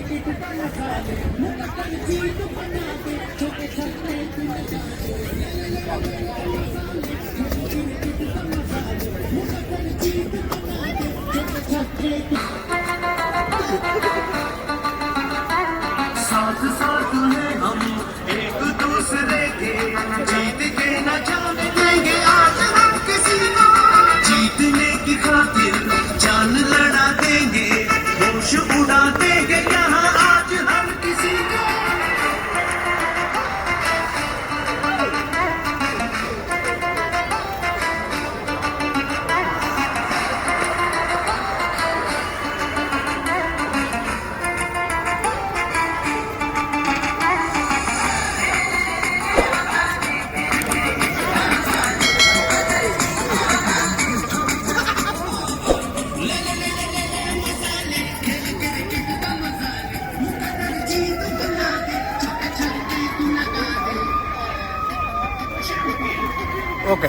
साथ साथ हैं हम एक दूसरे के, जीत के न जाने देंगे आज हम किसी को, जीतने की खातिर जान लड़ा देंगे, होश उड़ा देंगे यहाँ आज हम किसी को। ओके.